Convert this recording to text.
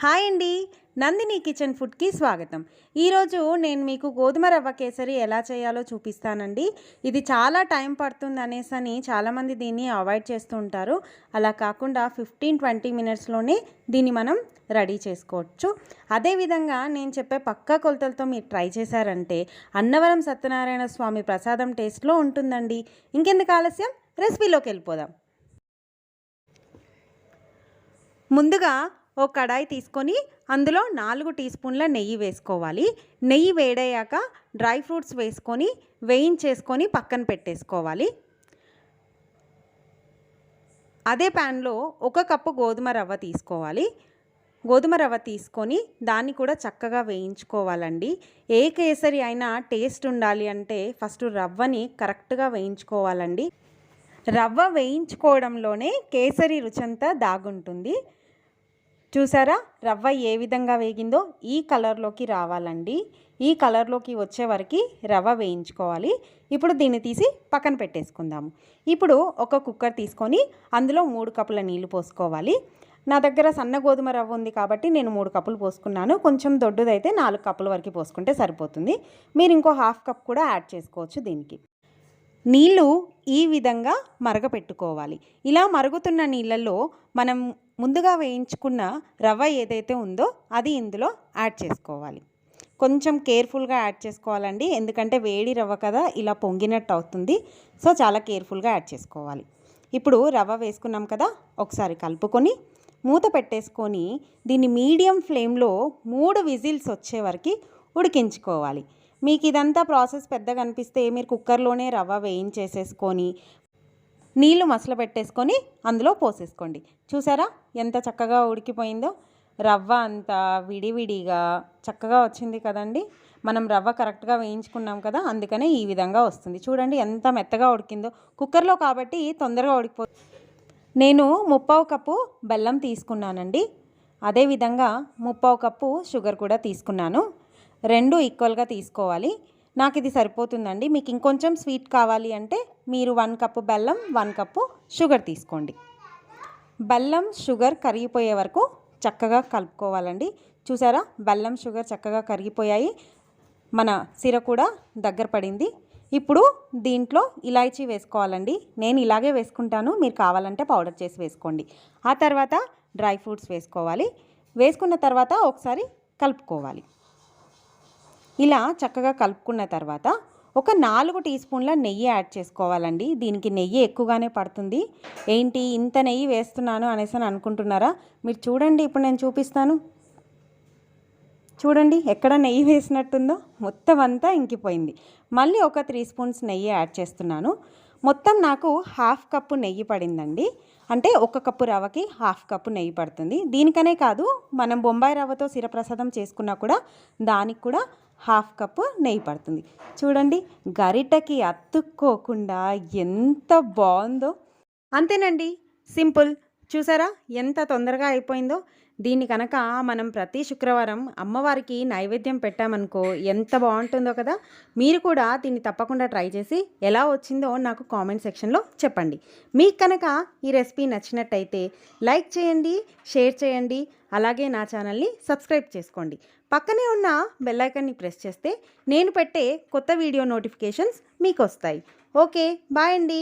Hi అండి, Nandini kitchen ఫుడ్కి స్వాగతం. ఈరోజు నేను మీకు గోధుమ రవ్వ కేసరి ఎలా చేయాలో చూపిస్తానండి. ఇది చాలా టైం పడుతుంది అనేసని చాలామంది దీన్ని అవాయిడ్ చేస్తూ ఉంటారు. అలా కాకుండా 15-20 మినిట్స్లోనే దీన్ని మనం రెడీ చేసుకోవచ్చు. అదేవిధంగా నేను చెప్పే పక్కా కొలతలతో మీరు ట్రై చేశారంటే అన్నవరం సత్యనారాయణ స్వామి ప్రసాదం టేస్ట్లో ఉంటుందండి. ఇంకెందుకు ఆలస్యం, రెసిపీలోకి వెళ్ళిపోదాం. ముందుగా ఓ కడాయి తీసుకొని అందులో 4 టీ స్పూన్ల నెయ్యి వేసుకోవాలి. నెయ్యి వేడయ్యాక డ్రై ఫ్రూట్స్ వేసుకొని వేయించేసుకొని పక్కన పెట్టేసుకోవాలి. అదే ప్యాన్లో 1 కప్పు గోధుమ రవ్వ తీసుకోవాలి. గోధుమ రవ్వ తీసుకొని దాన్ని కూడా చక్కగా వేయించుకోవాలండి. ఏ కేసరి అయినా టేస్ట్ ఉండాలి అంటే ఫస్ట్ రవ్వని కరెక్ట్గా వేయించుకోవాలండి. రవ్వ వేయించుకోవడంలోనే కేసరి రుచంతా దాగుంటుంది. చూసారా, రవ్వ ఏ విధంగా వేగిందో ఈ కలర్లోకి రావాలండి. ఈ కలర్లోకి వచ్చే వరకు రవ్వ వేయించుకోవాలి. ఇప్పుడు దీన్ని తీసి పక్కన పెట్టేసుకుందాము. ఇప్పుడు ఒక కుక్కర్ తీసుకొని అందులో 3 కప్పుల నీళ్లు పోసుకోవాలి. నా దగ్గర సన్న గోధుమ రవ్వ ఉంది కాబట్టి నేను 3 కప్పులు పోసుకున్నాను. కొంచెం దొడ్డుదైతే 4 కప్పుల వరకు పోసుకుంటే సరిపోతుంది. మీరు ఇంకో ½ కప్ కూడా యాడ్ చేసుకోవచ్చు దీనికి. నీళ్ళు ఈ విధంగా మరగపెట్టుకోవాలి. ఇలా మరుగుతున్న నీళ్ళల్లో మనం ముందుగా వేయించుకున్న రవ్వ ఏదైతే ఉందో అది ఇందులో యాడ్ చేసుకోవాలి. కొంచెం కేర్ఫుల్గా యాడ్ చేసుకోవాలండి, ఎందుకంటే వేడి రవ్వ కదా, ఇలా పొంగినట్టు అవుతుంది. సో చాలా కేర్ఫుల్గా యాడ్ చేసుకోవాలి. ఇప్పుడు రవ్వ వేసుకున్నాం కదా, ఒకసారి కలుపుకొని మూత పెట్టేసుకొని దీన్ని మీడియం ఫ్లేమ్లో 3 విజిల్స్ వచ్చే వరకు ఉడికించుకోవాలి. మీకు ఇదంతా ప్రాసెస్ పెద్దగా అనిపిస్తే మీరు కుక్కర్లోనే రవ్వ వేయించేసేసుకొని నీళ్లు మసల పెట్టేసుకొని అందులో పోసేసుకోండి. చూసారా ఎంత చక్కగా ఉడికిపోయిందో. రవ్వ అంతా విడివిడిగా చక్కగా వచ్చింది కదండి. మనం రవ్వ కరెక్ట్గా వేయించుకున్నాం కదా, అందుకనే ఈ విధంగా వస్తుంది. చూడండి ఎంత మెత్తగా ఉడికిందో. కుక్కర్లో కాబట్టి తొందరగా ఉడికిపోతుంది. నేను 1/4 కప్పు బెల్లం తీసుకున్నానండి. అదేవిధంగా 1/4 కప్పు షుగర్ కూడా తీసుకున్నాను. 2 ఈక్వల్గా తీసుకోవాలి. నాకు ఇది సరిపోతుందండి. మీకు ఇంకొంచెం స్వీట్ కావాలి అంటే మీరు 1 కప్పు బెల్లం 1 కప్పు షుగర్ తీసుకోండి. బెల్లం షుగర్ కరిగిపోయే వరకు చక్కగా కలుపుకోవాలండి. చూసారా, బెల్లం షుగర్ చక్కగా కరిగిపోయాయి. మన సిర కూడా దగ్గర పడింది. ఇప్పుడు దీంట్లో ఇలాచీ వేసుకోవాలండి. నేను ఇలాగే వేసుకుంటాను, మీరు కావాలంటే పౌడర్ చేసి వేసుకోండి. ఆ తర్వాత డ్రై ఫ్రూట్స్ వేసుకోవాలి. వేసుకున్న తర్వాత ఒకసారి కలుపుకోవాలి. ఇలా చక్కగా కలుపుకున్న తర్వాత ఒక 4 టీ స్పూన్ల నెయ్యి యాడ్ చేసుకోవాలండి. దీనికి నెయ్యి ఎక్కువగానే పడుతుంది. ఏంటి ఇంత నెయ్యి వేస్తున్నాను అనేసి అనుకుంటున్నారా? మీరు చూడండి, ఇప్పుడు నేను చూపిస్తాను. చూడండి ఎక్కడ నెయ్యి వేసినట్టుందో, మొత్తం అంతా ఇంకిపోయింది. మళ్ళీ ఒక 3 స్పూన్స్ నెయ్యి యాడ్ చేస్తున్నాను. మొత్తం నాకు ½ కప్పు నెయ్యి పడిందండి. అంటే 1 కప్పు రవ్వకి ½ కప్పు నెయ్యి పడుతుంది. దీనికనే కాదు, మనం బొంబాయి రవ్వతో శిరప్రసాదం చేసుకున్నా కూడా దానికి కూడా ½ కప్పు నెయ్యి పడుతుంది. చూడండి గరిటకి అతుక్కోకుండా ఎంత బాగుందో. అంతేనండి, సింపుల్. చూసారా ఎంత తొందరగా అయిపోయిందో. దీన్ని కనుక మనం ప్రతి శుక్రవారం అమ్మవారికి నైవేద్యం పెట్టామనుకో ఎంత బాగుంటుందో కదా. మీరు కూడా దీన్ని తప్పకుండా ట్రై చేసి ఎలా వచ్చిందో నాకు కామెంట్ సెక్షన్లో చెప్పండి. మీకు కనుక ఈ రెసిపీ నచ్చినట్టయితే లైక్ చేయండి, షేర్ చేయండి, అలాగే నా ఛానల్ని సబ్స్క్రైబ్ చేసుకోండి. పక్కనే ఉన్న బెల్ ఐకాన్ని ప్రెస్ చేస్తే నేను పెట్టే కొత్త వీడియో నోటిఫికేషన్స్ మీకు వస్తాయి. ఓకే, బాయ్ అండి.